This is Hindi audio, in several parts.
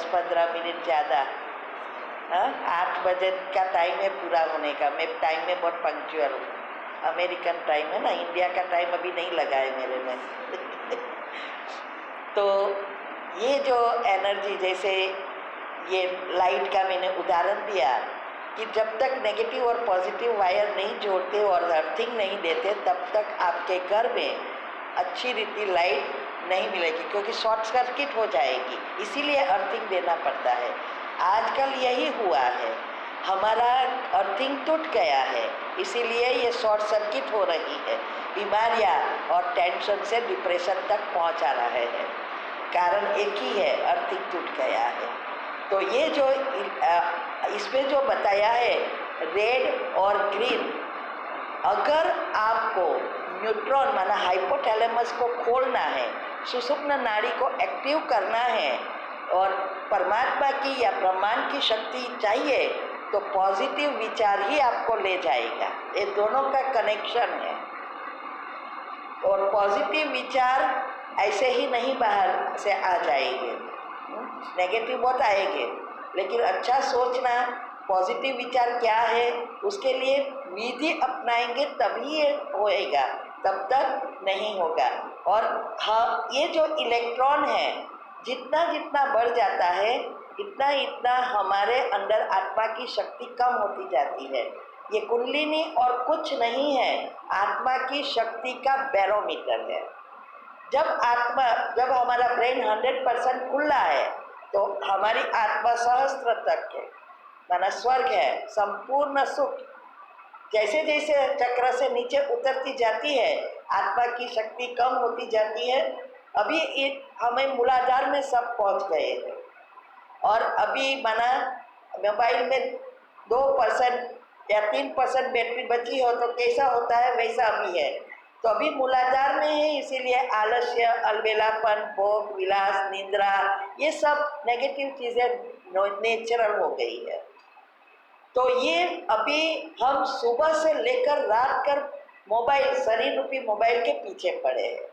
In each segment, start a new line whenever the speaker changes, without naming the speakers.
10-15 मिनट ज़्यादा। 8 बजे का टाइम है पूरा होने का। मैं टाइम में बहुत पंक्चुअल हूँ। अमेरिकन टाइम है ना, इंडिया का टाइम अभी नहीं लगा है मेरे में। तो ये जो एनर्जी, जैसे ये लाइट का मैंने उदाहरण दिया कि जब तक नेगेटिव और पॉजिटिव वायर नहीं जोड़ते और अर्थिंग नहीं देते तब तक आपके घर में अच्छी रीति लाइट नहीं मिलेगी, क्योंकि शॉर्ट सर्किट हो जाएगी। इसीलिए अर्थिंग देना पड़ता है। आजकल यही हुआ है, हमारा अर्थिंग टूट गया है, इसीलिए ये शॉर्ट सर्किट हो रही है। बीमारियां और टेंशन से डिप्रेशन तक पहुंचा रहे हैं। कारण एक ही है, अर्थिंग टूट गया है। तो ये जो इसमें जो बताया है रेड और ग्रीन, अगर आपको न्यूट्रॉन माना हाइपोथैलेमस को खोलना है, सुषुम्ना नाड़ी को एक्टिव करना है और परमात्मा की या ब्रह्मांड की शक्ति चाहिए, तो पॉजिटिव विचार ही आपको ले जाएगा। ये दोनों का कनेक्शन है। और पॉजिटिव विचार ऐसे ही नहीं बाहर से आ जाएंगे, नेगेटिव बहुत आएंगे, लेकिन अच्छा सोचना, पॉजिटिव विचार क्या है, उसके लिए विधि अपनाएंगे तभी ये होएगा, तब तक नहीं होगा। और हाँ, ये जो इलेक्ट्रॉन है जितना जितना बढ़ जाता है इतना इतना हमारे अंदर आत्मा की शक्ति कम होती जाती है। ये कुंडलिनी और कुछ नहीं है, आत्मा की शक्ति का बैरोमीटर है। जब हमारा ब्रेन 100% खुला है तो हमारी आत्मा सहस्त्र तक है, माना स्वर्ग है, संपूर्ण सुख। जैसे जैसे चक्र से नीचे उतरती जाती है आत्मा की शक्ति कम होती जाती है। अभी हमें मूलाधार में सब पहुंच गए हैं और अभी माना मोबाइल में 2% या 3% बैटरी बची हो तो कैसा होता है वैसा अभी है। तो अभी मूलाधार में है, इसीलिए आलस्य, अलबेलापन, भोग विलास, निद्रा, ये सब नेगेटिव चीजें नेचुरल हो गई है। तो ये अभी हम सुबह से लेकर रात कर मोबाइल, शरीर रूपी मोबाइल के पीछे पड़े हैं।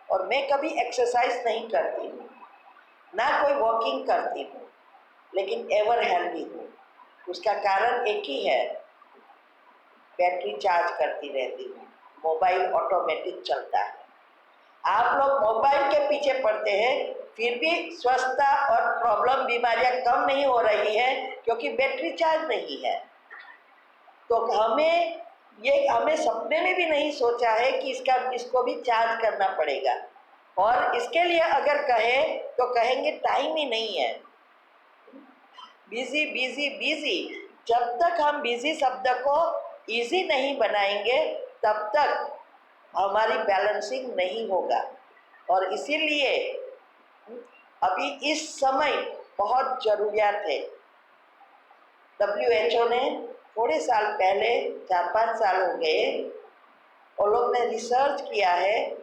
और मैं कभी एक्सरसाइज नहीं करती हूँ, ना कोई वॉकिंग करती हूँ, लेकिन एवर हेल्दी हूँ। उसका कारण एक ही है, बैटरी चार्ज करती रहती हूँ, मोबाइल ऑटोमेटिक चलता है। आप लोग मोबाइल के पीछे पड़ते हैं, फिर भी स्वस्थता और प्रॉब्लम, बीमारियां कम नहीं हो रही है, क्योंकि बैटरी चार्ज नहीं है। तो हमें सपने में भी नहीं सोचा है कि इसको भी चार्ज करना पड़ेगा। और इसके लिए अगर कहे तो कहेंगे टाइम ही नहीं है, बिजी बिजी बिजी। जब तक हम बिजी शब्द को इजी नहीं बनाएंगे तब तक हमारी बैलेंसिंग नहीं होगा। और इसीलिए अभी इस समय बहुत जरूरियात है। WHO ने थोड़े साल पहले, 4-5 साल हो गए, वो लोग ने रिसर्च किया है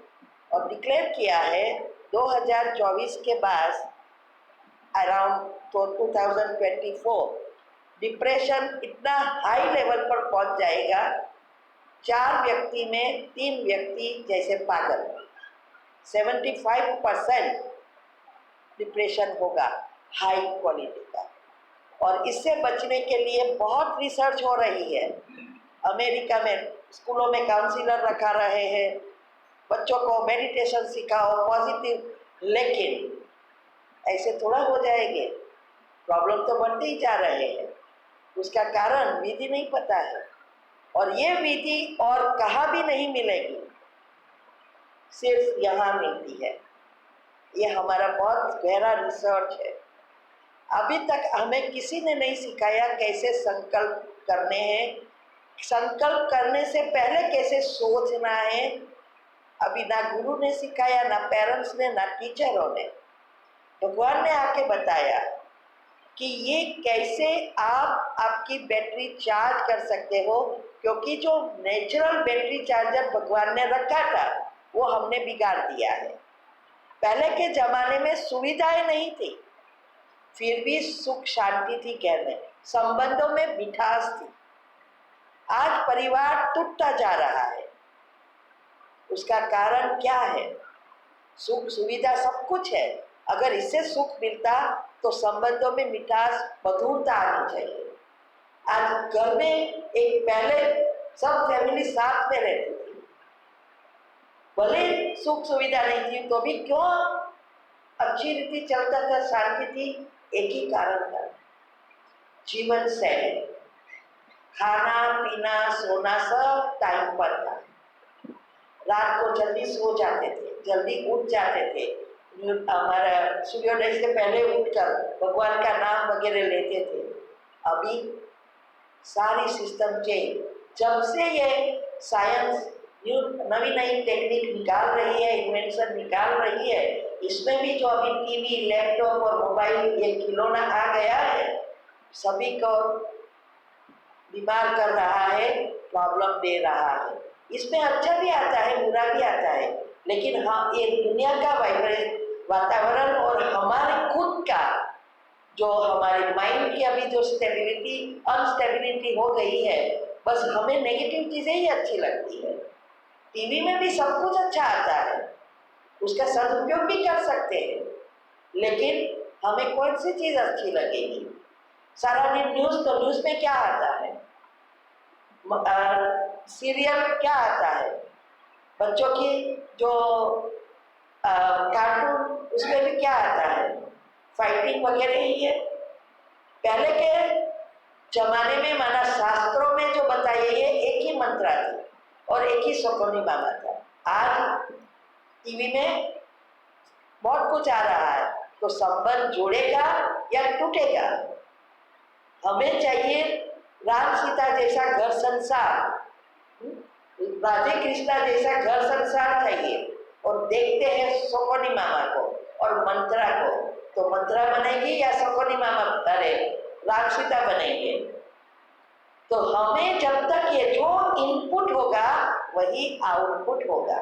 और डिक्लेयर किया है 2024 के बाद अराउंड 2024 डिप्रेशन इतना हाई लेवल पर पहुंच जाएगा, 4 व्यक्ति में 3 व्यक्ति जैसे पागल। 75% डिप्रेशन होगा हाई क्वालिटी का। और इससे बचने के लिए बहुत रिसर्च हो रही है। अमेरिका में स्कूलों में काउंसलर रखा रहे हैं, बच्चों को मेडिटेशन सिखाओ, पॉजिटिव। लेकिन ऐसे थोड़ा हो जाएंगे, प्रॉब्लम तो बढ़ते ही जा रहे हैं। उसका कारण विधि नहीं पता है, और ये विधि और कहाँ भी नहीं मिलेगी, सिर्फ यहाँ मिलती है। ये हमारा बहुत गहरा रिसर्च है। अभी तक हमें किसी ने नहीं सिखाया कैसे संकल्प करने हैं, संकल्प करने से पहले कैसे सोचना है। अभी ना गुरु ने सिखाया, ना पेरेंट्स ने, ना टीचरों ने। भगवान ने आके बताया कि ये कैसे आप आपकी बैटरी चार्ज कर सकते हो, क्योंकि जो नेचुरल बैटरी चार्जर भगवान ने रखा था वो हमने बिगाड़ दिया है। पहले के जमाने में सुविधाएं नहीं थी, फिर भी सुख शांति थी घर में, संबंधों में मिठास थी। आज परिवार टूटता जा रहा है। उसका कारण क्या है? सुख सुविधा सब कुछ है। अगर इससे सुख मिलता तो संबंधों में मिठास, मधुरता आनी चाहिए। आज घर में एक पहले सब फैमिली साथ में रहती थी, भले सुख सुविधा नहीं थी तो भी क्यों अच्छी रीति चलता था, शांति थी। एक ही कारण था, जीवन शैली, खाना पीना सोना सब टाइम पर था। रात को जल्दी सो जाते थे, जल्दी उठ जाते थे, हमारा सूर्योदय से पहले उठकर भगवान का नाम वगैरह लेते थे। अभी सारी सिस्टम चेंज, जब से ये साइंस नवी नई टेक्निक निकाल रही है, इन्वेंशन निकाल रही है, इसमें भी जो अभी टीवी, लैपटॉप और मोबाइल ये खिलौना आ गया है, सभी को बीमार कर रहा है, प्रॉब्लम दे रहा है। इसमें अच्छा भी आता है, बुरा भी आता है, लेकिन हाँ, ये दुनिया का वातावरण और हमारे खुद का जो हमारे माइंड की अभी जो स्टेबिलिटी अनस्टेबिलिटी हो गई है, बस हमें नेगेटिव चीजें ही अच्छी लगती है। टीवी में भी सब कुछ अच्छा आता है, उसका सदुपयोग भी कर सकते हैं, लेकिन हमें कौन सी चीज अच्छी लगेगी? सारा दिन न्यूज, तो न्यूज में क्या आता है? सीरियल क्या आता है? बच्चों की जो कार्टून, उसमें भी क्या आता है? फाइटिंग वगैरह ही है। पहले के जमाने में माना शास्त्रों में जो बताइए ये एक ही मंत्र थी और एक ही शकुनी मामा था। आज टीवी में बहुत कुछ आ रहा है, तो संबंध जोड़ेगा या टूटेगा? हमें चाहिए राम सीता जैसा घर संसार, राधे कृष्णा जैसा घर संसार चाहिए। और देखते हैं शकुनी मामा को और मंत्रा को, तो मंत्रा बनेगी या शकुनी मामा, अरे राम सीता बनेंगे। तो हमें जब तक ये जो इनपुट होगा वही आउटपुट होगा।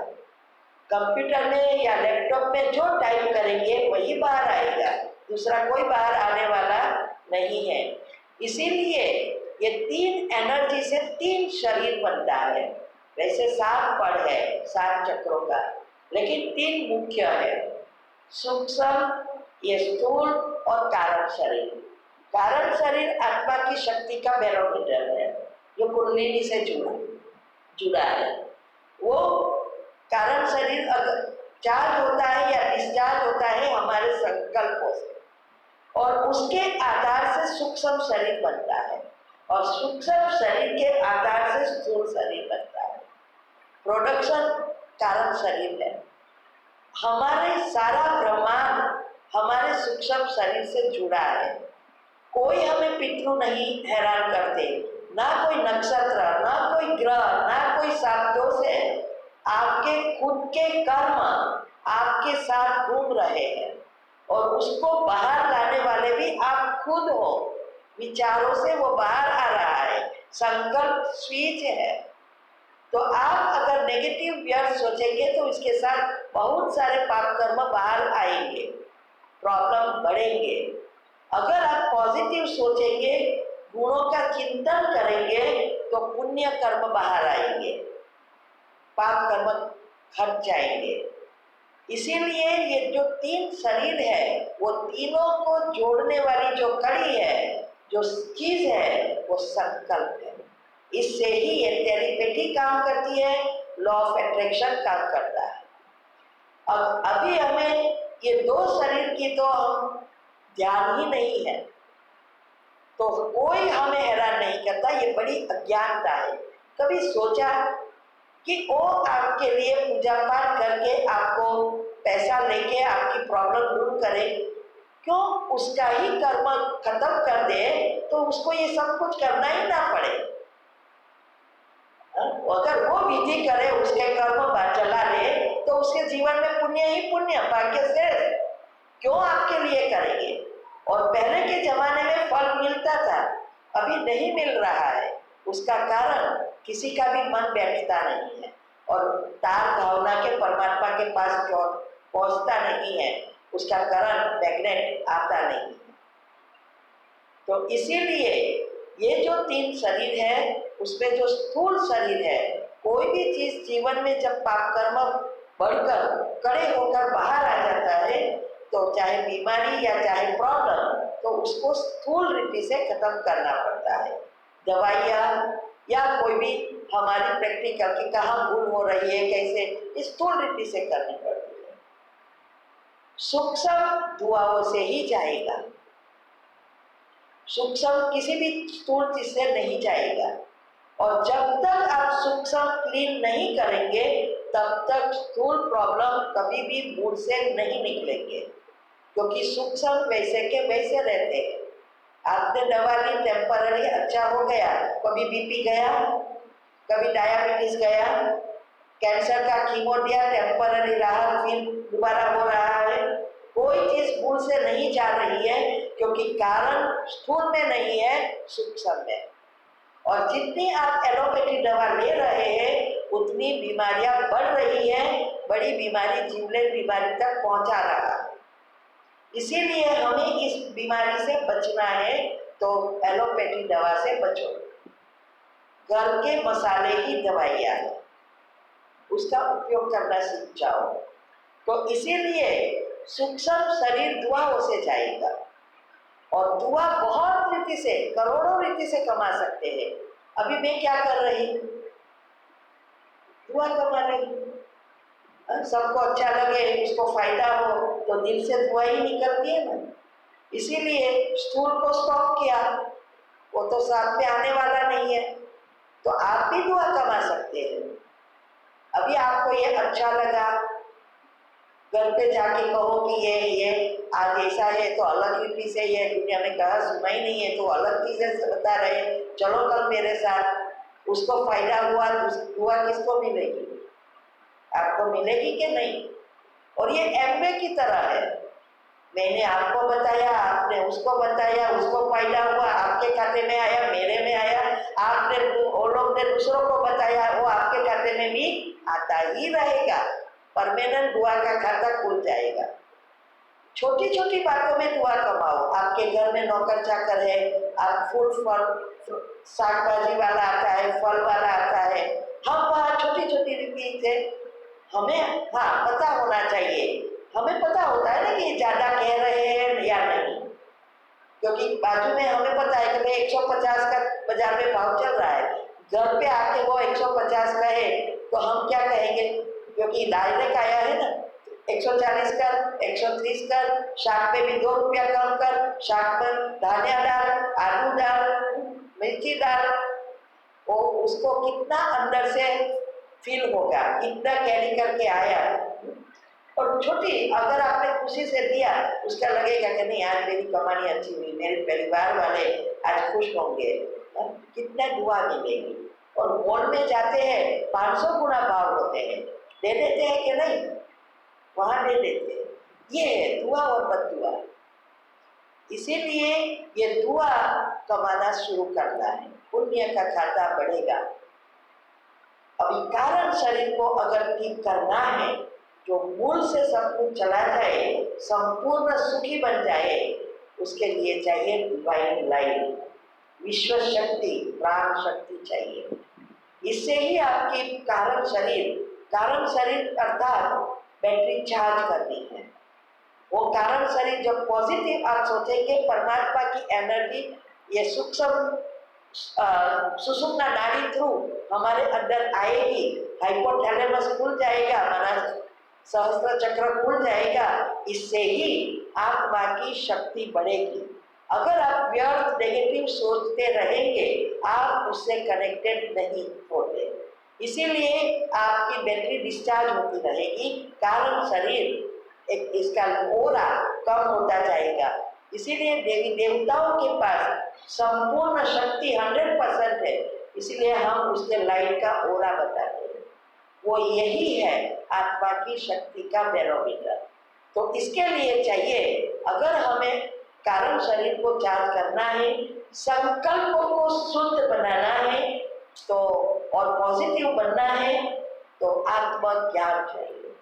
कंप्यूटर में या लैपटॉप में जो टाइप करेंगे वही बाहर आएगा, दूसरा कोई बाहर आने वाला नहीं है। इसीलिए ये तीन एनर्जी से तीन शरीर बनता है। वैसे 7 पड़ है 7 चक्रों का, लेकिन 3 मुख्य है, सूक्ष्म, ये स्थूल और कारण शरीर। कारण शरीर आत्मा की शक्ति का बैरोमीटर है, जो कुंडलिनी से जुड़ा है। वो कारण शरीर अगर चार्ज होता है या डिस्चार्ज होता है हमारे संकल्पों से, और उसके आधार से सूक्ष्म शरीर बनता है, और सूक्ष्म शरीर के आधार से स्थूल शरीर बनता है। प्रोडक्शन कारण शरीर है। हमारे सारा ब्रह्मांड हमारे सूक्ष्म शरीर से जुड़ा है। कोई हमें पितृ नहीं हैरान करते, ना कोई नक्षत्र, ना कोई ग्रह, ना कोई साधनों से। आपके खुद के कर्म आपके साथ घूम रहे हैं, और उसको बाहर लाने वाले भी आप खुद हो। विचारों से वो बाहर आ रहा है, संकल्प स्विच है। तो आप अगर नेगेटिव व्यर्थ सोचेंगे तो इसके साथ बहुत सारे पाप कर्म बाहर आएंगे, प्रॉब्लम बढ़ेंगे। अगर आप पॉजिटिव सोचेंगे, गुणों का चिंतन करेंगे, तो पुण्य कर्म बाहर आएंगे, पाप कर्म हट जाएंगे। इसीलिए ये जो 3 शरीर है, वो तीनों को जोड़ने वाली जो कड़ी है, जो चीज है, वो संकल्प है। इससे ही ये टेलीपैथी काम करती है, लॉ ऑफ अट्रैक्शन काम करता है। अब अभी हमें ये 2 शरीर की तो हम ध्यान ही नहीं है, तो कोई हमें हैरान नहीं करता। ये बड़ी अज्ञानता है। कभी सोचा कि वो आपके लिए पूजा पाठ करके आपको पैसा लेके आपकी प्रॉब्लम दूर करे, क्यों उसका ही कर्म खत्म कर दे तो उसको ये सब कुछ करना ही ना पड़े। अगर वो विधि करे, उसके कर्म चला ले, तो उसके जीवन में पुण्य ही पुण्य, भाग्य से क्यों आपके लिए करेंगे। और पहले के जमाने में फल मिलता था, अभी नहीं मिल रहा है। उसका कारण किसी का भी मन बैठता नहीं है, और तार भावना के परमात्मा के पास पहुंचता नहीं है। उसका कारण मैग्नेट आता नहीं। तो इसीलिए ये जो 3 शरीर है, उसमें जो स्थूल शरीर है, कोई भी चीज जीवन में जब पाप कर्म बढ़कर कड़े होकर बाहर आ जाता है, तो चाहे बीमारी या चाहे प्रॉब्लम, तो उसको स्थूल रीति से खत्म करना पड़ता है। दवाइयाँ या कोई भी हमारी प्रैक्टिकल की कहाँ भूल हो रही है, कैसे स्थूल रीति से करनी पड़ती है। सूक्ष्म दुआओं से ही जाएगा, सूक्ष्म किसी भी स्थूल चीज से नहीं जाएगा। और जब तक आप सूक्ष्म क्लीन नहीं करेंगे तब तक स्थूल प्रॉब्लम कभी भी मूड से नहीं निकलेंगे, क्योंकि सूक्ष्म वैसे के वैसे रहते हैं। आपने दवा ली, टेम्पररी अच्छा हो गया, कभी बीपी गया, कभी डायबिटीज गया, कैंसर का कीमो दिया, टेम्पररी रहा, फिर दोबारा हो रहा है। कोई चीज मूल से नहीं जा रही है, क्योंकि कारण स्थूल में नहीं है, सूक्ष्म में। और जितनी आप एलोपैथी दवा ले रहे हैं उतनी बीमारियां बढ़ रही हैं, बड़ी बीमारी जीवलेन बीमारी तक पहुंचा रहा है। इसीलिए हमें इस बीमारी से बचना है, तो एलोपैथी दवा से बचो। घर के मसाले की दवाइयाँ हैं, उसका उपयोग करना सीख जाओ। तो इसीलिए सूक्ष्म शरीर दुआओं से जाएगा, और दुआ बहुत रीति से, करोड़ों रीति से कमा सकते हैं। अभी मैं क्या कर रही हूँ, दुआ कमा रही हूँ। सबको अच्छा लगे, उसको फायदा हो, तो दिल से दुआ ही निकलती है ना। इसीलिए स्थूल को स्टॉप किया, वो तो साथ में आने वाला नहीं है। तो आप भी दुआ कमा सकते हैं। अभी आपको ये अच्छा लगा, घर पे जाके कहो कि ये आज ऐसा है, तो अलग रीति से ये दुनिया में कहा सुना ही नहीं है, तो अलग चीजें से बता रहे, चलो कल मेरे साथ, उसको फायदा हुआ, दुआ किसको मिलेगी? आपको मिलेगी कि नहीं? और ये एमवे की तरह है, मैंने आपको बताया, आपने उसको बताया, उसको फायदा हुआ, आपके खाते में आया, मेरे में आया, आपने वो लोग ने दूसरों को बताया, वो आपके खाते में भी आता ही रहेगा। परमानेंट दुआ का खाता खुल जाएगा। छोटी छोटी बातों में दुआ कमाओ। आपके घर में नौकर चाकर है, आप फूल फल साग भाजी वाला आता है, फल वाला आता है, हम वहाँ छोटी छोटी रीति से हमें पता होना चाहिए। हमें पता होता है ना कि ज्यादा कह रहे हैं या नहीं, क्योंकि बाजू में हमें पता है कि भाई 150 का बाजार में भाव चल रहा है। घर पे आके वो 150 कहे तो हम क्या कहेंगे, क्योंकि डायरेक्ट आया है ना, 140 कर, 130 कर, शाक पे भी 2 रुपया कम कर, शाक पर धनिया डाल, आलू डाल, मिर्ची डाल, वो उसको कितना अंदर से फील होगा, कितना कैरी करके आया। और छोटी अगर आपने खुशी से दिया, उसका लगेगा कि नहीं आज मेरी कमानी अच्छी हुई, मेरे परिवार वाले आज खुश होंगे, कितना दुआ मिलेगी। और मॉल में जाते हैं 500 गुना भाव होते हैं, दे देते हैं कि नहीं? वहां दे देते हैं। ये है दुआ और बद्दुआ। इसीलिए ये दुआ कमाना शुरू करना है, पुण्य का खाता बढ़ेगा। अभी कारण शरीर को अगर ठीक करना है, जो मूल से सब कुछ चला जाए, संपूर्ण सुखी बन जाए, उसके लिए चाहिए डिवाइन लाइट, विश्व शक्ति, प्राण शक्ति चाहिए। इससे ही आपकी कारण शरीर अर्थात बैटरी चार्ज करनी है। वो कारण शरीर जब पॉजिटिव आप सोचेंगे, परमात्मा की एनर्जी ये सूक्ष्म सुषुम्ना नाड़ी थ्रू हमारे अंदर आएगी, हाइपोथैलेमस खुल जाएगा, हमारा सहस्त्र चक्र खुल जाएगा। इससे ही आत्मा की शक्ति बढ़ेगी। अगर आप व्यर्थ नेगेटिव सोचते रहेंगे, आप उससे कनेक्टेड नहीं होते, इसीलिए आपकी बैटरी डिस्चार्ज होती रहेगी, कारण शरीर एक इसका ओरा कम होता जाएगा। इसीलिए देवी देवताओं के पास संपूर्ण शक्ति 100% है, इसीलिए हम उसके लाइट का ओरा बताते हैं। वो यही है आत्मा की शक्ति का बैरोमीटर। तो इसके लिए चाहिए, अगर हमें कारण शरीर को चार्ज करना है, संकल्पों को शुद्ध बनाना है, तो और पॉजिटिव बनना है, तो आत्मा ज्ञान चाहिए।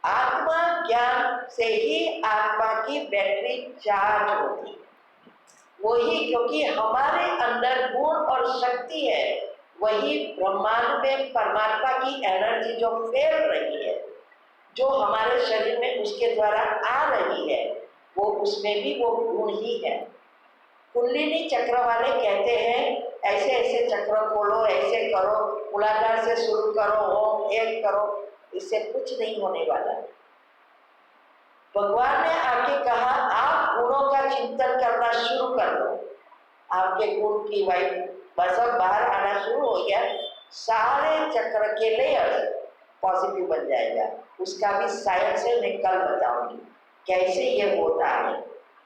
आत्मा ज्ञान से ही आत्मा की बैटरी चार्ज होती है। वही, क्योंकि हमारे अंदर गुण और शक्ति है, वही ब्रह्मांड में परमात्मा की एनर्जी जो फैल रही है, जो हमारे शरीर में उसके द्वारा आ रही है, वो उसमें भी वो गुण ही है। कुंडलिनी चक्र वाले कहते हैं ऐसे ऐसे चक्र खोलो, ऐसे करो, मूलाधार से शुरू करो, ओम एक करो, इससे कुछ नहीं होने वाला। भगवान ने आके कहा आप गुणों का चिंतन करना शुरू कर दो, आपके गुण की वाइब सब बाहर आना शुरू हो गया, सारे चक्र के लेयर्स पॉजिटिव बन जाएगा। उसका भी साइंस है, मैं कल बताऊंगी कैसे ये होता है।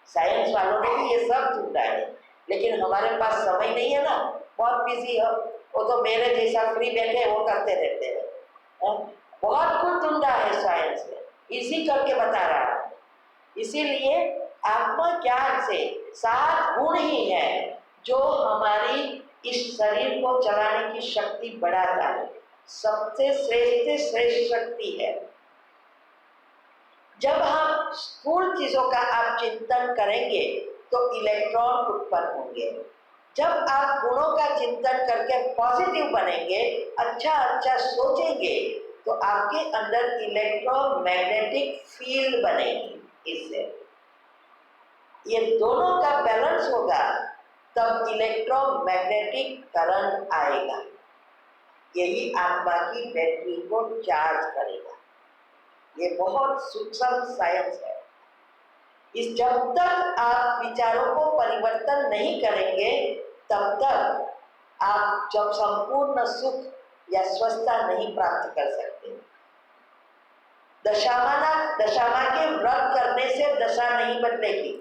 साइंस वालों ने भी ये सब ढूंढा है, लेकिन हमारे पास समय नहीं है ना, बहुत बिजी है। वो तो मेरे जैसा फ्री बैठे वो करते रहते हैं। बहुत कुछ ढूंढा है साइंस में, इसी करके बता रहा है। इसीलिए आत्मज्ञान से 7 गुण ही है जो हमारी इस शरीर को चलाने की शक्ति बढ़ाता है। सबसे श्रेष्ठ शक्ति है। जब हम स्थूल चीजों का आप चिंतन करेंगे तो इलेक्ट्रॉन उत्पन्न होंगे। जब आप गुणों का चिंतन करके पॉजिटिव बनेंगे, अच्छा अच्छा सोचेंगे, तो आपके अंदर इलेक्ट्रोमैग्नेटिक फील्ड बनेगी। इससे ये दोनों का बैलेंस होगा, तब इलेक्ट्रोमैग्नेटिक करंट आएगा। यही आत्मा की बैटरी को चार्ज करेगा। ये बहुत सूक्ष्म साइंस है। इस जब तक आप विचारों को परिवर्तन नहीं करेंगे, तब तक आप जब संपूर्ण सुख या स्वस्थता नहीं प्राप्त कर सकते। दशामा के व्रत करने से दशा नहीं बदलेगी।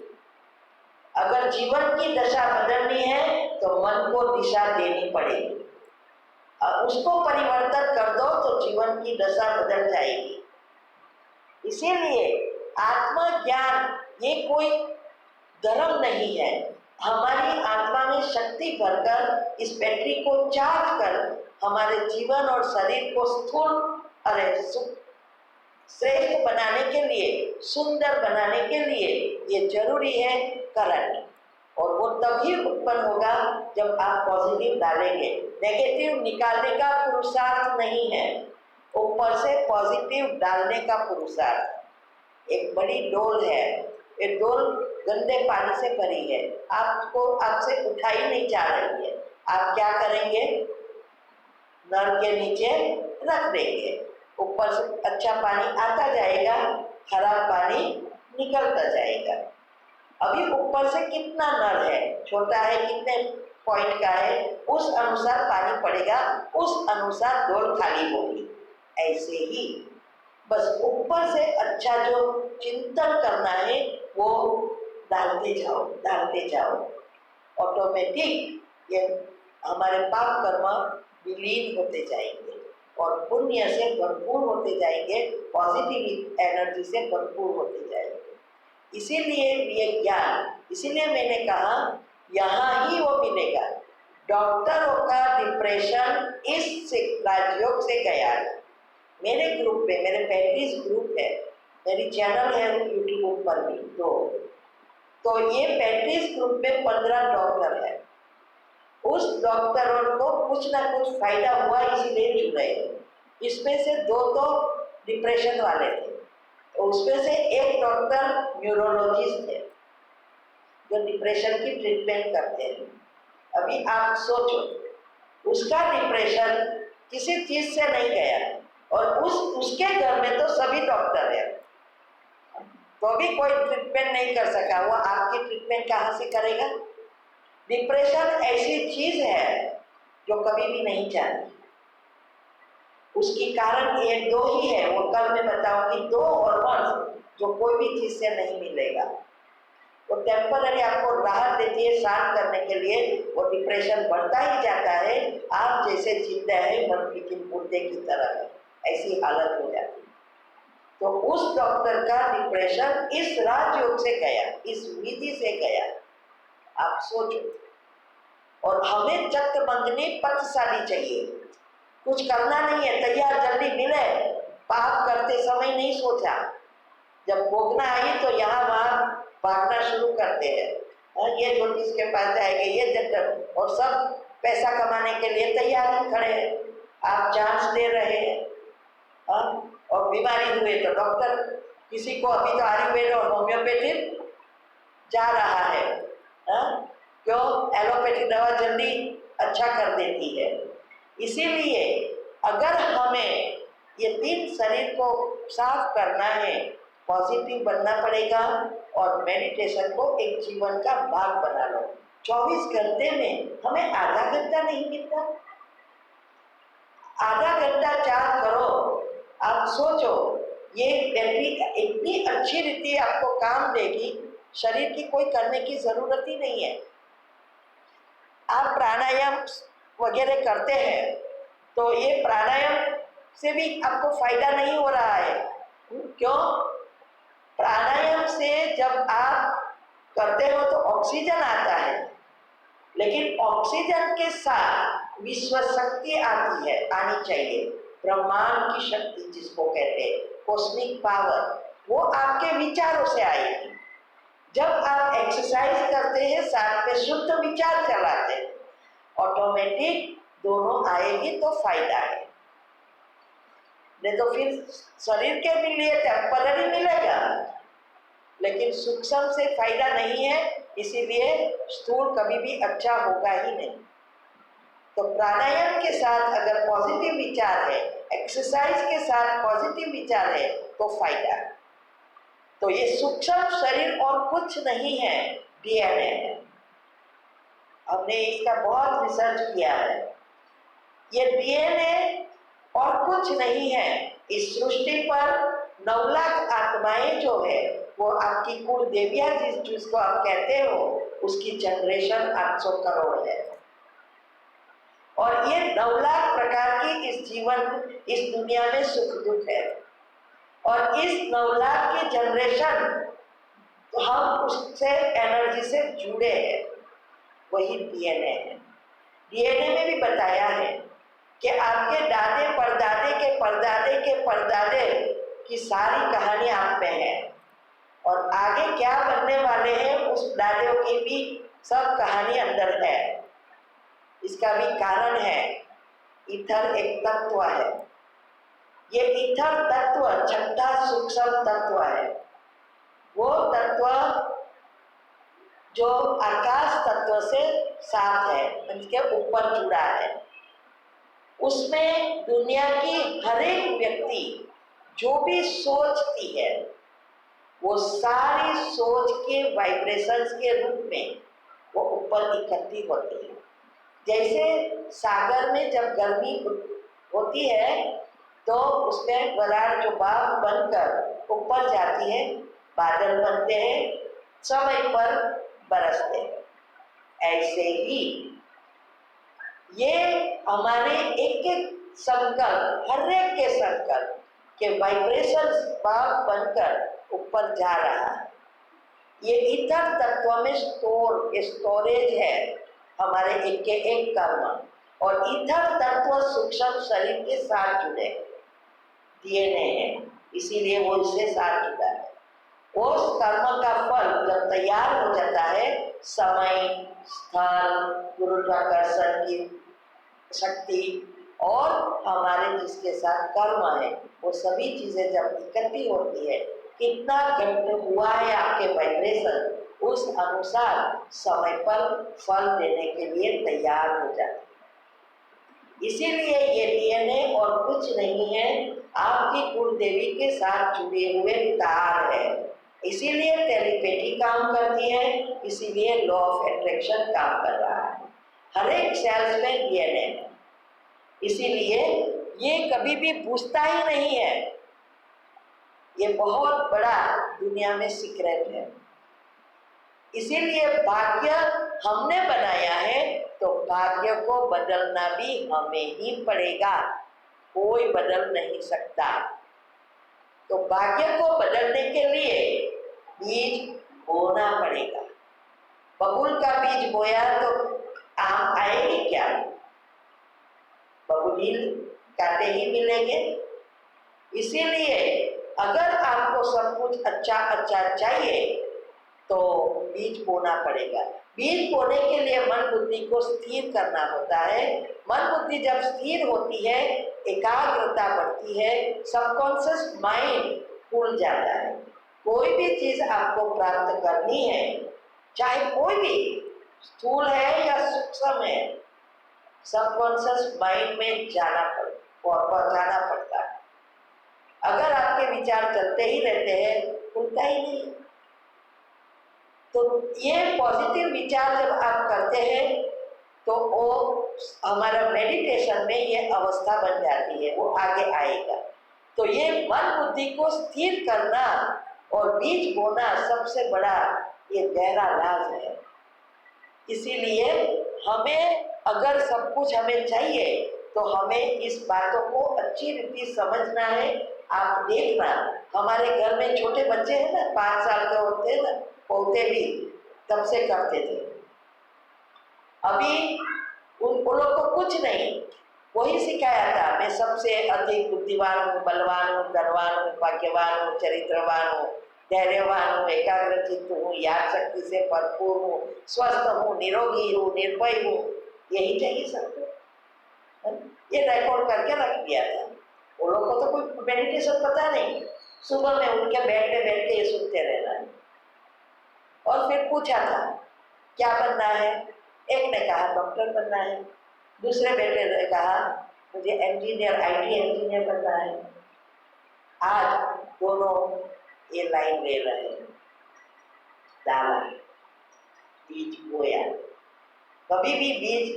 अगर जीवन की दशा बदलनी है तो मन को दिशा देनी पड़ेगी। अब उसको परिवर्तन कर दो तो जीवन की दशा बदल जाएगी। इसीलिए आत्मज्ञान ये कोई धर्म नहीं है। हमारी आत्मा में शक्ति भरकर इस बैटरी को चार्ज कर हमारे जीवन और शरीर को श्रेष्ठ बनाने के लिए, सुंदर बनाने के लिए ये जरूरी है करंट। और वो तभी उत्पन्न होगा जब आप पॉजिटिव डालेंगे। नेगेटिव निकालने का पुरुषार्थ नहीं है, ऊपर से पॉजिटिव डालने का पुरुषार्थ। एक बड़ी डोल है, ये डोल गंदे पानी से भरी है, आपसे उठाई नहीं जा रही है। आप क्या करेंगे? नल के नीचे रख देंगे, ऊपर से अच्छा पानी आता जाएगा, खराब पानी निकलता जाएगा। अभी ऊपर से कितना नल है, छोटा है, कितने पॉइंट का है, उस अनुसार पानी पड़ेगा, उस अनुसार डोल खाली होगी। ऐसे ही बस ऊपर से अच्छा जो चिंतन करना है वो डालते जाओ। ऑटोमेटिक ये हमारे पाप कर्म विलीन होते जाएंगे और पुण्य से भरपूर होते जाएंगे, पॉजिटिव एनर्जी से भरपूर होते जाएंगे। इसीलिए ये ज्ञान, इसीलिए मैंने कहा यहाँ ही वो मिलेगा। डॉक्टरों का डिप्रेशन इस राजयोग से गया है। मेरे ग्रुप में, मेरे 35 ग्रुप है, मेरी चैनल है यूट्यूब पर भी, तो ये 35 ग्रुप में 15 डॉक्टर है। उस डॉक्टरों को कुछ ना कुछ फायदा हुआ, इसीलिए जुड़े। इसमें से 2 तो डिप्रेशन वाले थे, उसमें से एक डॉक्टर न्यूरोलॉजिस्ट है जो डिप्रेशन की ट्रीटमेंट करते हैं। अभी आप सोचो, उसका डिप्रेशन किसी चीज से नहीं गया और उसके घर में तो सभी डॉक्टर है, तो भी कोई ट्रीटमेंट नहीं कर सका। वो आपकी ट्रीटमेंट कहाँ से करेगा? डिप्रेशन ऐसी चीज है जो कभी भी नहीं जाती। उसकी कारण ये 2 ही है, वो कल मैं बताऊंगी। 2 हॉर्मोन्स जो कोई भी चीज से नहीं मिलेगा। वो टेम्पररी आपको राहत देती है, शांत करने के लिए। वो डिप्रेशन बढ़ता ही जाता है। आप जैसे जिंदा है मन लेकिन मुर्दे की तरह है, ऐसी हालत हो जाती है। तो उस डॉक्टर का डिप्रेशन इस राजयोग से गया, इस विधि से गया। आप सोचो। और हमें चक्रमंगनी पक्षशाली चाहिए, कुछ करना नहीं है, तैयार जल्दी मिले। पाप करते समय नहीं सोचा, जब भोगना आई तो यहाँ वहाँ भागना शुरू करते हैं। ये ज्योतिष के पास जाएंगे, ये जब, और सब पैसा कमाने के लिए तैयार खड़े हैं। आप चांस दे रहे हैं, और बीमारी हुए तो डॉक्टर, किसी को अभी तो आयुर्वेद और होम्योपैथिक जा रहा है, हाँ? क्यों? एलोपैथी दवा जल्दी अच्छा कर देती है। इसीलिए अगर हमें ये 3 शरीर को साफ करना है, पॉजिटिव बनना पड़ेगा और मेडिटेशन को एक जीवन का भाग बना लो। 24 घंटे में हमें आधा घंटा नहीं मिलता, आधा घंटा चार्ज करो। आप सोचो, ये बैटरी इतनी अच्छी रीति आपको काम देगी, शरीर की कोई करने की जरूरत ही नहीं है। आप प्राणायाम वगैरह करते हैं तो ये प्राणायाम से भी आपको फायदा नहीं हो रहा है। क्यों? प्राणायाम से जब आप करते हो तो ऑक्सीजन आता है, लेकिन ऑक्सीजन के साथ विश्व शक्ति आती है, आनी चाहिए। ब्रह्मांड की शक्ति जिसको कहते हैं, कॉस्मिक पावर, वो आपके विचारों से आएगी। जब आप एक्सरसाइज करते हैं, साथ में शुद्ध विचार चलाते हैं, ऑटोमेटिक दोनों आएगी तो फायदा है। नहीं तो फिर शरीर के लिए टेम्पररी मिलेगा, लेकिन सूक्ष्म से फायदा नहीं है, इसीलिए स्थूल कभी भी अच्छा होगा ही नहीं। तो प्राणायाम के साथ अगर पॉजिटिव विचार है, एक्सरसाइज के साथ पॉजिटिव विचार है तो फायदा है। तो ये सूक्ष्म शरीर और कुछ नहीं है, डीएनए है। हमने इसका बहुत रिसर्च किया है। ये डीएनए और कुछ नहीं है। इस सृष्टि पर 9 लाख आत्माएं जो है, वो आपकी कुल देविया जिसको आप कहते हो, उसकी जनरेशन 800 करोड़ है। और ये 9 लाख प्रकार की इस जीवन, इस दुनिया में सुख दुख है। और इस 9 लाख की जनरेशन, तो हम उससे एनर्जी से जुड़े हैं, वही डीएनए है। डीएनए में भी बताया है कि आपके दादे परदादे के परदादे के परदादे की सारी कहानी आप में है, और आगे क्या बनने वाले हैं उस दादों की भी सब कहानी अंदर है। इसका भी कारण है, ईथर एक तत्व है। ये ईथर तत्व छठा सूक्ष्म तत्व है। वो तत्व जो आकाश तत्व से साथ है, उसके ऊपर जुड़ा है। उसमें दुनिया की हर एक व्यक्ति जो भी सोचती है, वो सारी सोच के वाइब्रेशंस के रूप में वो ऊपर इकट्ठी होती है। जैसे सागर में जब गर्मी होती है तो उसमें बरार जो भाप बनकर ऊपर जाती है, बादल बनते हैं, समय पर बरसते हैं। ऐसे ही ये हमारे एक एक संकल्प, हर एक के संकल्प के वाइब्रेशन भाप बनकर ऊपर जा रहा है। ये ईथर तत्व में स्टोरेज है हमारे एक के एक कर्म, और ईथर तत्व सूक्ष्म शरीर के साथ जुड़े डीएनए है, इसीलिए वो इससे साथ जुड़ा है। उस कर्म का फल जब तैयार हो जाता है, समय, स्थान, गुरुत्वाकर्षण की शक्ति और हमारे जिसके साथ कर्म है, वो सभी चीजें जब इकट्ठी होती है, कितना घट हुआ है आपके वाइब्रेशन, उस अनुसार समय पर फल देने के लिए तैयार हो जाते हैं। इसीलिए ये डीएनए और कुछ नहीं है, आपकी कुलदेवी के साथ जुड़े हुए तार है। इसीलिए टेलीपैथी काम करती है, इसीलिए लॉ ऑफ अट्रैक्शन काम कर रहा है। हर एक सेल्स में डीएनए है, इसीलिए ये कभी भी बुझता ही नहीं है। ये बहुत बड़ा दुनिया में सीक्रेट है। इसीलिए भाग्य हमने बनाया है, तो भाग्य को बदलना भी हमें ही पड़ेगा, कोई बदल नहीं सकता। तो भाग्य को बदलने के लिए बीज बोना पड़ेगा। बबूल का बीज बोया तो आम आएगी क्या? बबूल काटे ही मिलेंगे। इसीलिए अगर आपको सब कुछ अच्छा अच्छा चाहिए तो बीज बोना पड़ेगा। बीज बोने के लिए मन बुद्धि को स्थिर करना होता है। मन बुद्धि जब स्थिर होती है, एकाग्रता बढ़ती है, सबकॉन्शियस माइंड खुल जाता है। कोई भी चीज आपको प्राप्त करनी है, चाहे कोई भी स्थूल है या सूक्ष्म है, सबकॉन्शियस माइंड में जाना पड़ता है। अगर आपके विचार चलते ही रहते हैं, खुलता ही नहीं। तो ये पॉजिटिव विचार जब आप करते हैं तो वो हमारा मेडिटेशन में ये अवस्था बन जाती है, वो आगे आएगा। तो ये मन बुद्धि को स्थिर करना और बीज बोना सबसे बड़ा ये गहरा राज है। इसीलिए हमें अगर सब कुछ हमें चाहिए तो हमें इस बातों को अच्छी रीति समझना है। आप देखना, हमारे घर में छोटे बच्चे हैं ना, 5 साल के होते हैं ना, पौधे भी तब से करते थे। अभी उन लोग को कुछ नहीं, वही सिखाया था, मैं सबसे अधिक बुद्धिमान हूँ, बलवान हूँ, धनवान हूँ, भाग्यवान हूँ, चरित्रवान हूँ, धैर्यवान हूँ, एकाग्रचित्त हूँ, याद शक्ति से भरपूर हूँ, स्वस्थ हूँ, निरोगी हूँ, निर्भय हूँ। यही चाहिए सबको। ये रिकॉर्ड करके रख दिया था। वो लोग को तो कोई मेडिटेशन पता नहीं, सुबह में उठ के बेड पे बैठ के ये सुनते रहना है। और फिर पूछा था क्या बनना है, एक ने कहा डॉक्टर बनना है, दूसरे बेटे ने कहा मुझे इंजीनियर, आईटी इंजीनियर बनना है। आज दोनों ये लाइन ले रहे हैं, डाला, बीज बोया। कभी भी बीज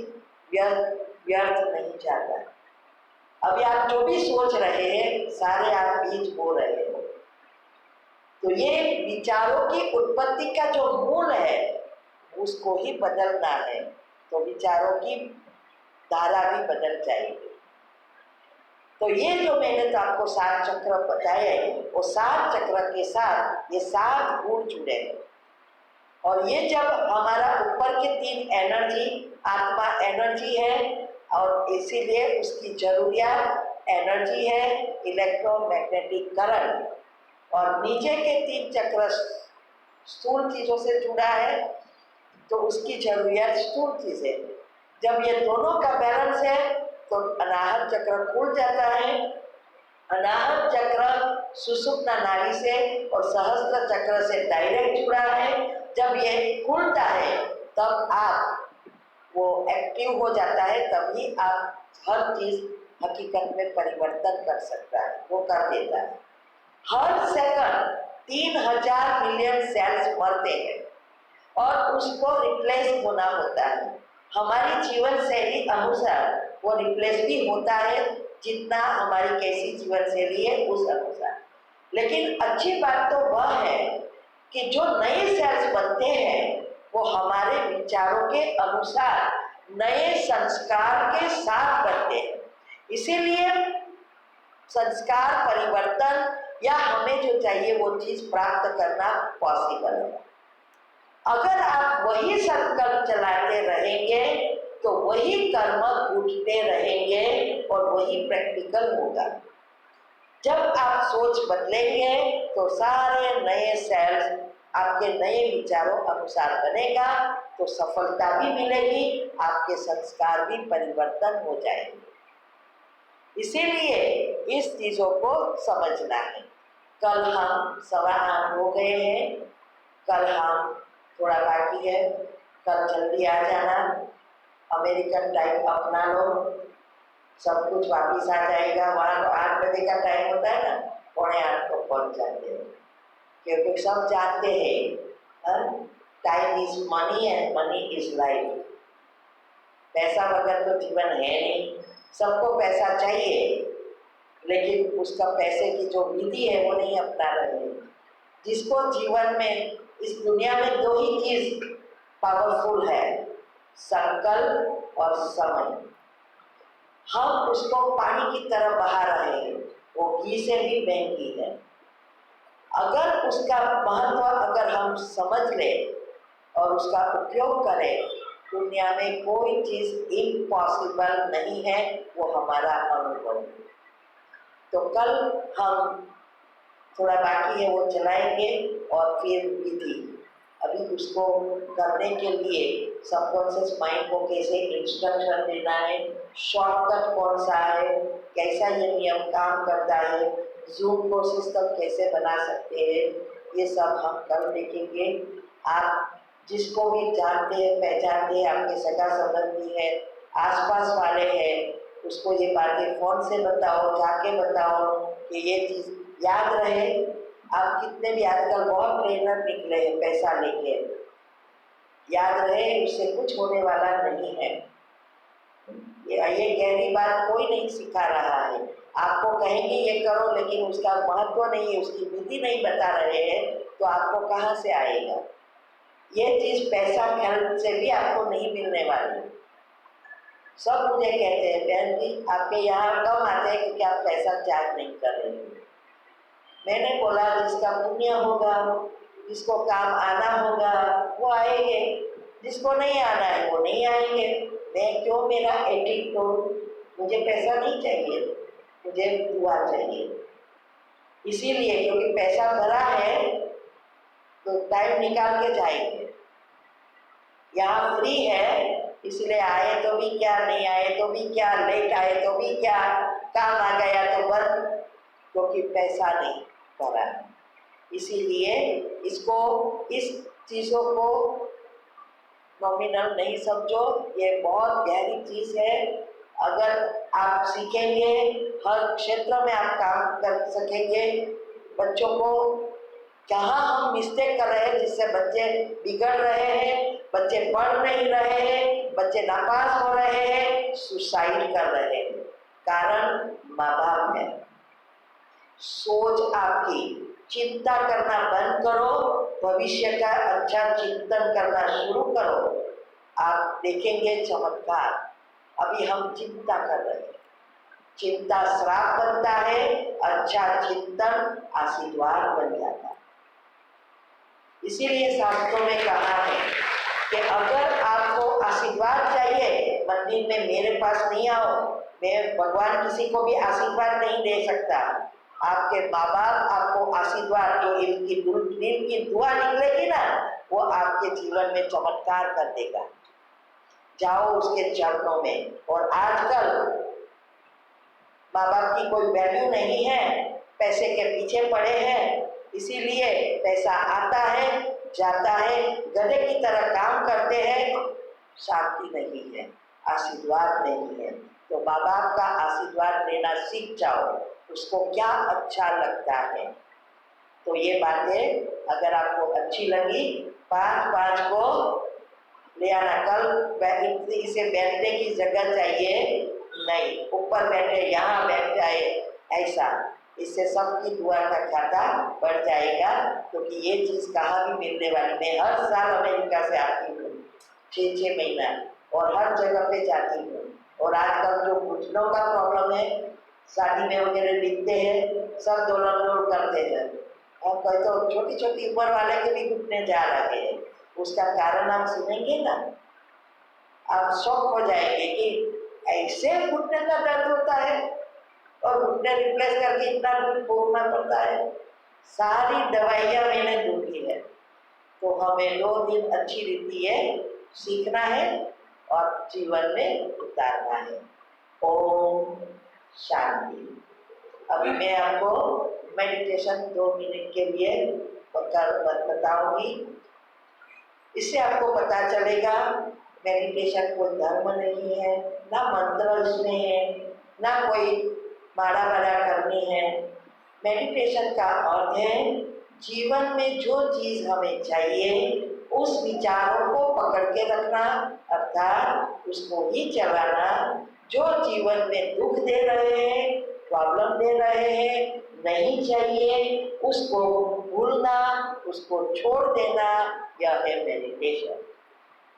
व्यर्थ नहीं जाता। अभी आप जो भी सोच रहे हैं, सारे आप बीज बो रहे हो। तो ये विचारों की उत्पत्ति का जो मूल है, उसको ही बदलना है, तो विचारों की धारा भी बदल जाएगी। तो ये जो मैंने तो आपको 7 चक्र बताए, वो 7 चक्र के साथ ये 7 गुण जुड़े हैं। और ये जब हमारा ऊपर के 3 एनर्जी, आत्मा एनर्जी है और इसीलिए उसकी जरूरियात एनर्जी है, इलेक्ट्रोमैग्नेटिक करंट, और नीचे के 3 चक्र स्थूल चीजों से जुड़ा है, तो उसकी जरूरियात स्थूल चीज है। जब ये दोनों का बैलेंस है तो अनाहत चक्र खुल जाता है। अनाहत चक्र सुषुप्ना नाड़ी से और सहस्त्र चक्र से डायरेक्ट जुड़ा है। जब ये खुलता है तब आप वो एक्टिव हो जाता है, तभी आप हर चीज हकीकत में परिवर्तन कर सकता है, वो कर देता है। हर सेकंड 3000 मिलियन सेल्स मरते हैं और उसको रिप्लेस होना होता है। हमारी जीवन शैली अनुसार वो रिप्लेस भी होता है, जितना हमारी कैसी जीवन शैली है उस अनुसार। लेकिन अच्छी बात तो वह है कि जो नए सेल्स बनते हैं वो हमारे विचारों के अनुसार नए संस्कार के साथ बनते हैं। इसीलिए संस्कार परिवर्तन या हमें जो चाहिए वो चीज प्राप्त करना पॉसिबल है। अगर आप वही संकल्प चलाते रहेंगे तो वही कर्म उठते रहेंगे और वही प्रैक्टिकल होगा। जब आप सोच बदलेंगे तो सारे नए सेल्स आपके नए विचारों अनुसार बनेगा, तो सफलता भी मिलेगी, आपके संस्कार भी परिवर्तन हो जाएंगे। इसीलिए इस चीजों को समझना है। कल हम 8:15 हो गए हैं, कल हम थोड़ा बाकी है, कल जल्दी आ जाना, अमेरिकन टाइम अपना लो, सब कुछ वापिस आ जाएगा। वहाँ तो 8 बजे का टाइम होता है ना, 7:45 को पहुँच जाते हैं, क्योंकि सब जानते हैं time is money and money is life. पैसा बगैर तो जीवन है नहीं। सबको पैसा चाहिए, लेकिन उसका पैसे की जो विधि है वो नहीं अपना रहे हैं। जिसको जीवन में इस दुनिया में 2 ही चीज पावरफुल है, संकल्प और समय। हम उसको पानी की तरह बहा रहे हैं, वो घी से भी महंगी है। अगर उसका महत्व अगर हम समझ लें और उसका उपयोग करें, दुनिया में कोई चीज इम्पॉसिबल नहीं है, वो हमारा अनुभव है। तो कल हम थोड़ा बाकी है वो चलाएंगे और फिर विधि अभी उसको करने के लिए सबकॉन्शियस माइंड को कैसे इंस्ट्रक्शन देना है, शॉर्टकट कौन सा है, कैसा ये नियम काम करता है, जूम को सिस्टम कैसे बना सकते हैं, ये सब हम कल देखेंगे। आप जिसको भी जानते हैं, पहचानते हैं, आपके सगा संबंधी है, आसपास वाले हैं, उसको ये बातें फ़ोन से बताओ, जाके बताओ कि ये चीज़ याद रहे। आप कितने भी आजकल बहुत ट्रेनर निकले हैं पैसा लेके, याद रहे उससे कुछ होने वाला नहीं है। ये गहरी बात कोई नहीं सिखा रहा है, आपको कहेंगे ये करो लेकिन उसका महत्व नहीं है, उसकी विधि नहीं बता रहे हैं, तो आपको कहाँ से आएगा। ये चीज़ पैसा खर्च से भी आपको नहीं मिलने वाली। सब मुझे कहते हैं बहन जी आपके यहाँ कम आते हैं क्योंकि आप पैसा चार्ज नहीं कर रहे हैं। मैंने बोला जिसका पुण्य होगा, जिसको काम आना होगा वो आएंगे, जिसको नहीं आना है वो नहीं आएंगे। मैं क्यों मेरा एटीट्यूड, मुझे पैसा नहीं चाहिए, मुझे दुआ चाहिए। इसीलिए क्योंकि पैसा भरा है तो टाइम निकाल के जाएंगे। यहाँ फ्री है इसलिए आए तो भी क्या, नहीं आए तो भी क्या, लेट आए तो भी क्या, काम आ गया तो बंद, क्योंकि पैसा नहीं भरा। इसीलिए इसको, इस चीज़ों को नॉमिनल नहीं समझो, ये बहुत गहरी चीज़ है। अगर आप सीखेंगे हर क्षेत्र में आप काम कर सकेंगे। बच्चों को जहाँ हम मिस्टेक कर रहे हैं जिससे बच्चे बिगड़ रहे हैं, बच्चे पढ़ नहीं रहे हैं, बच्चे नापास हो रहे हैं, सुसाइड कर रहे हैं, कारण माँ बाप है। सोच आपकी, चिंता करना बंद करो, भविष्य का अच्छा चिंतन करना शुरू करो, आप देखेंगे चमत्कार। अभी हम चिंता कर रहे हैं, चिंता श्राप बनता है, अच्छा चिंतन आशीर्वाद बन जाता है। इसीलिए शास्त्रों में कहा है कि अगर आपको आशीर्वाद चाहिए, मंदिर में मेरे पास नहीं आओ, मैं भगवान किसी को भी आशीर्वाद नहीं दे सकता। आपके माँ बाप आपको आशीर्वाद, जो दिल की दुआ निकलेगी ना, वो आपके जीवन में चमत्कार कर देगा। जाओ उसके चरणों में। और आजकल माँ बाप की कोई वैल्यू नहीं है, पैसे के पीछे पड़े हैं, इसीलिए पैसा आता है जाता है, गधे की तरह काम करते हैं, शांति नहीं है, आशीर्वाद नहीं है। तो माँ बाप का आशीर्वाद लेना सीख जाओ, उसको क्या अच्छा लगता है। तो ये बातें अगर आपको अच्छी लगी, 5 को ले आना। कल इसे बैठने की जगह चाहिए नहीं, ऊपर बैठे, यहाँ बैठ जाए, ऐसा, इससे सबकी दुआ का खाता बढ़ जाएगा। क्योंकि ये चीज़ कहाँ भी मिलने वाली। मैं हर साल अमेरिका से आती हूँ 6-6 महीना, और हर जगह पे जाती हूँ। और आजकल जो घुटनों का प्रॉब्लम है, शादी में वगैरह लिखते हैं, सब दोलम करते हैं, और कई तो छोटी छोटी उम्र वाले के भी घुटने जा रहे हैं। उसका कारण आप सुनेंगे ना, आप शॉक हो जाएंगे कि ऐसे घुटने का दर्द होता है और घुटने रिप्लेस करके इतना दूर पहुंचना पड़ता है। सारी दवाइयाँ मैंने ढूंढी है। तो हमें 2 दिन अच्छी रीति है सीखना है और जीवन में उतारना है। ओम शांति। अभी मैं आपको मेडिटेशन 2 मिनट के लिए बताऊंगी। इससे आपको पता चलेगा मेडिटेशन कोई धर्म नहीं है, ना मंत्र इसमें है, ना कोई माड़ा बड़ा करनी है। मेडिटेशन का अर्थ है जीवन में जो चीज़ हमें चाहिए उस विचारों को पकड़ के रखना, अर्थात उसको ही चलाना। जो जीवन में दुख दे रहे हैं, प्रॉब्लम दे रहे हैं, नहीं चाहिए, उसको भूलना, उसको छोड़ देना, यह है मेडिटेशन।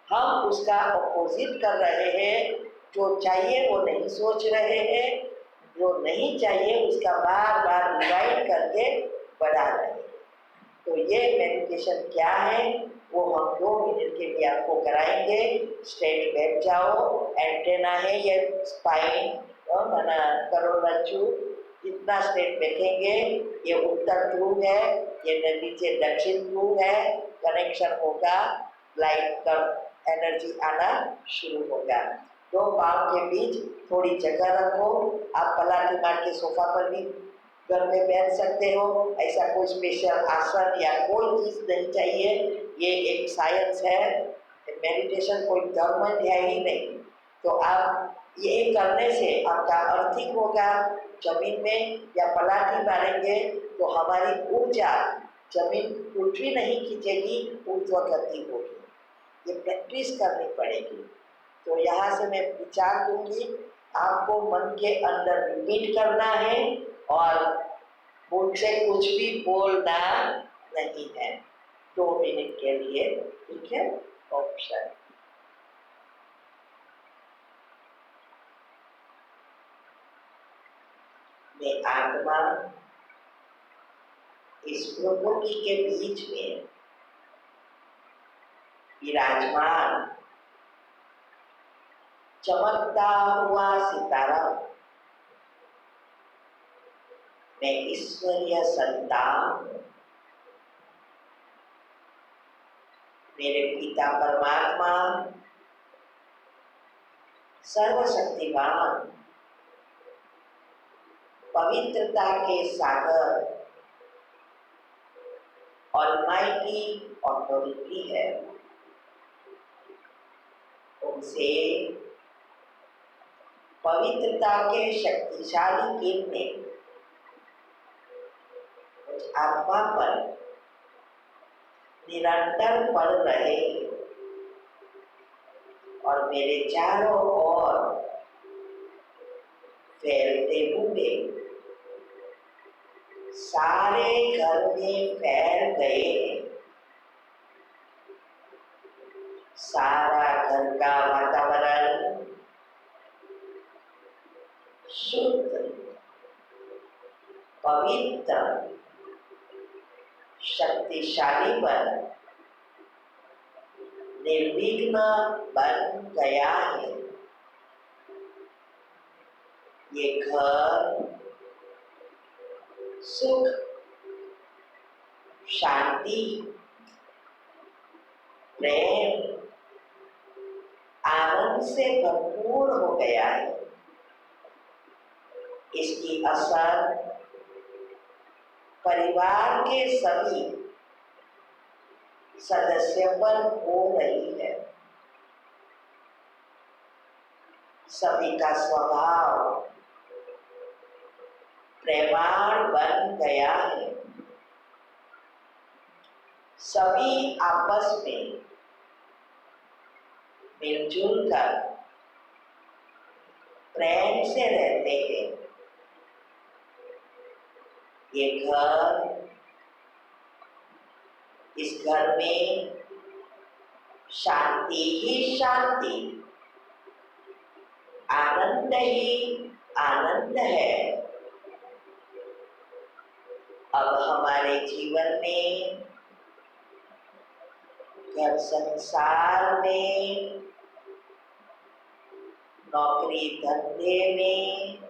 हम उसका अपोजिट कर रहे हैं, जो चाहिए वो नहीं सोच रहे हैं, जो नहीं चाहिए उसका बार बार रिवाइड करके बढ़ा रहे हैं। तो ये मेडिटेशन क्या है वो हम 2 मिनट के लिए आपको कराएंगे। स्ट्रेट बैठ जाओ, एंटेना है ये स्पाइन और मना करोड़रज्जु, इतना स्ट्रेट बैठेंगे। ये उत्तर ध्रुव है, ये नीचे दक्षिण ध्रुव है, कनेक्शन होगा, लाइट का एनर्जी आना शुरू होगा। दो पाँव के बीच थोड़ी जगह रखो। आप पलाटी मार के सोफा पर भी घर में बैठ सकते हो। ऐसा कोई स्पेशल आसन या कोई चीज़ नहीं चाहिए। ये एक साइंस है, मेडिटेशन कोई धर्म है ही नहीं। तो आप ये करने से आपका अर्थिंग होगा जमीन में, या पलाटी मारेंगे तो हमारी ऊर्जा जमीन पृथ्वी नहीं खींचेगी, ऊर्ध्वगति होगी। ये प्रैक्टिस करनी पड़ेगी। तो यहाँ से मैं विचार दूंगी, आपको मन के अंदर रिपीट करना है और मुझसे कुछ भी बोलना नहीं है 2 मिनट के लिए, ठीक है? ऑप्शन में आत्मा इस प्रकृति के बीच में विराजमान चमकता हुआ सितारा, मैं ईश्वरीय संतान, मेरे पिता परमात्मा सर्वशक्तिमान, पवित्रता के सागर, ऑलमाइटी ऑथोरिटी है। उनसे पवित्रता के शक्तिशाली किरणें उस आत्मा पर निरंतर पड़ रहे और मेरे चारों ओर फैलते हुए सारे घर में फैल गए। सारा घर का वातावरण शुद्ध, पवित्र, शक्तिशाली बन निर्विघ्न बन गया है। ये घर सुख, शांति, प्रेम, आनंद से भरपूर हो गया है। इसकी असर परिवार के सभी सदस्यों पर हो रही है। सभी का स्वभाव प्रेमाळ बन गया है। सभी आपस में मिलजुल कर प्रेम से रहते हैं। ये घर, इस घर में शांति ही शांति, आनंद ही आनंद है। अब हमारे जीवन में, घर संसार में, नौकरी धंधे में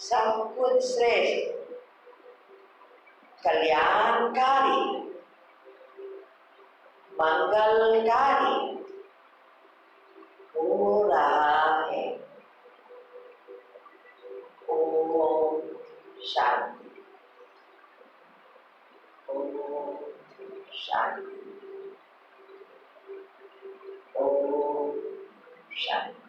सब कुछ श्रेष्ठ, कल्याणकारी, मंगलकारी हो रहा है। ओम शांति, ओम शांति, ओम शांति।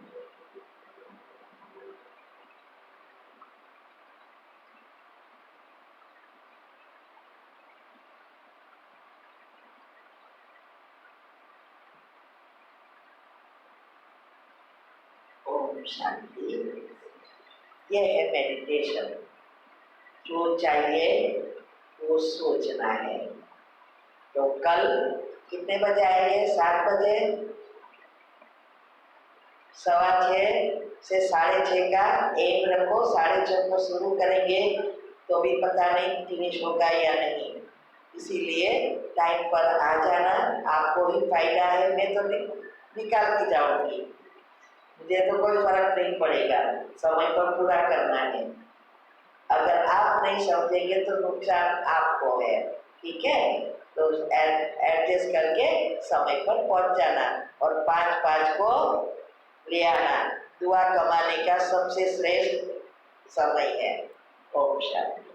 ओम शांति। यह है मेडिटेशन। जो चाहिए वो सोचना है। तो कल कितने बजे आएंगे? 7 बजे, 6:15 से 6:30 का एम रखो। 6:30 को शुरू करेंगे तो भी पता नहीं फिनिश होगा या नहीं, इसीलिए टाइम पर आ जाना। आपको ही फायदा है। मैं तो निकालती जाऊंगी, मुझे तो कोई फर्क नहीं पड़ेगा, समय पर पूरा करना है। अगर आप नहीं समझेंगे तो नुकसान आपको है, ठीक है, तो एडजस्ट करके समय पर पहुंच जाना और 5-5 को ले आना दुआ कमाने का सबसे श्रेष्ठ समय है। ओम शांति।